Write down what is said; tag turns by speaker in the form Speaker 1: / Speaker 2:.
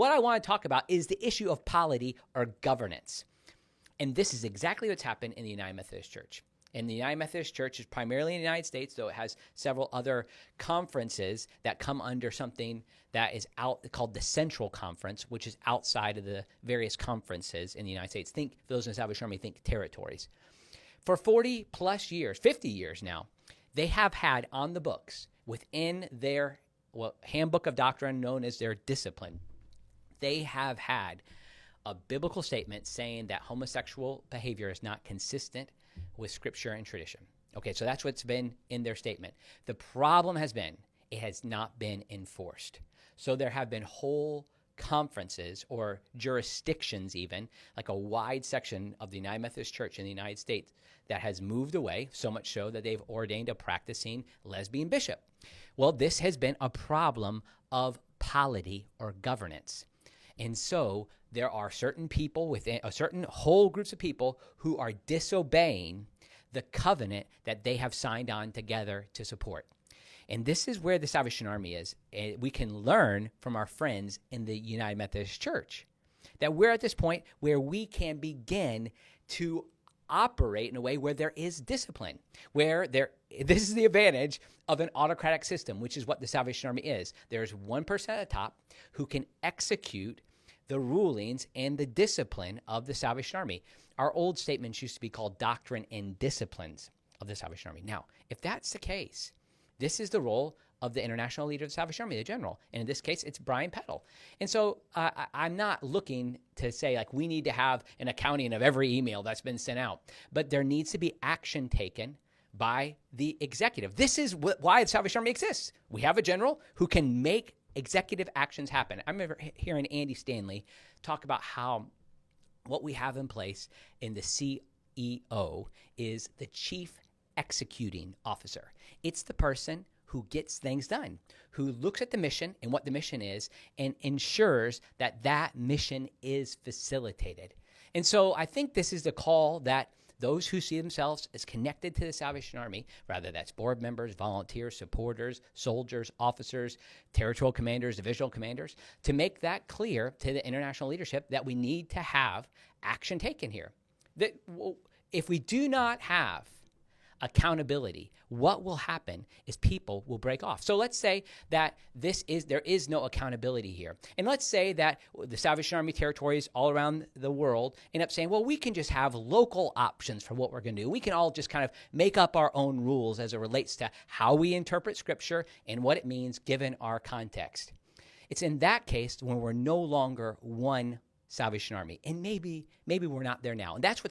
Speaker 1: What I want to talk about is the issue of polity or governance. And this is exactly what's happened in the United Methodist Church. And the United Methodist Church is primarily in the United States, though it has several other conferences that come under something that is called the Central Conference, which is outside of the various conferences in the United States. Think, for those in the Salvation Army, think territories. For 40 plus years, 50 years now, they have had on the books within their handbook of doctrine known as their discipline, they have had a biblical statement saying that homosexual behavior is not consistent with Scripture and tradition. Okay, so that's what's been in their statement. The problem has been it has not been enforced. So there have been whole conferences or jurisdictions even, like a wide section of the United Methodist Church in the United States that has moved away, so much so that they've ordained a practicing lesbian bishop. Well, this has been a problem of polity or governance. And so there are certain people within a certain whole groups of people who are disobeying the covenant that they have signed on together to support. And this is where the Salvation Army is. And we can learn from our friends in the United Methodist Church that we're at this point where we can begin to operate in a way where there is discipline, this is the advantage of an autocratic system, which is what the Salvation Army is. There's one person at the top who can execute the rulings and the discipline of the Salvation Army. Our old statements used to be called doctrine and disciplines of the Salvation Army. Now, if that's the case, this is the role of the international leader of the Salvation Army, the general. And in this case, it's Brian Peddle. And so I'm not looking to say, like, we need to have an accounting of every email that's been sent out. But there needs to be action taken by the executive. This is why the Salvation Army exists. We have a general who can make executive actions happen. I remember hearing Andy Stanley talk about how what we have in place in the CEO is the chief executing officer. It's the person who gets things done, who looks at the mission and what the mission is and ensures that that mission is facilitated. And so I think this is the call that those who see themselves as connected to the Salvation Army, whether that's board members, volunteers, supporters, soldiers, officers, territorial commanders, divisional commanders, to make that clear to the international leadership that we need to have action taken here. That if we do not have accountability, what will happen is people will break off. So let's say that there is no accountability here. And let's say that the Salvation Army territories all around the world end up saying, well, we can just have local options for what we're going to do. We can all just kind of make up our own rules as it relates to how we interpret Scripture and what it means given our context. It's in that case when we're no longer one Salvation Army. And maybe we're not there now. And that's what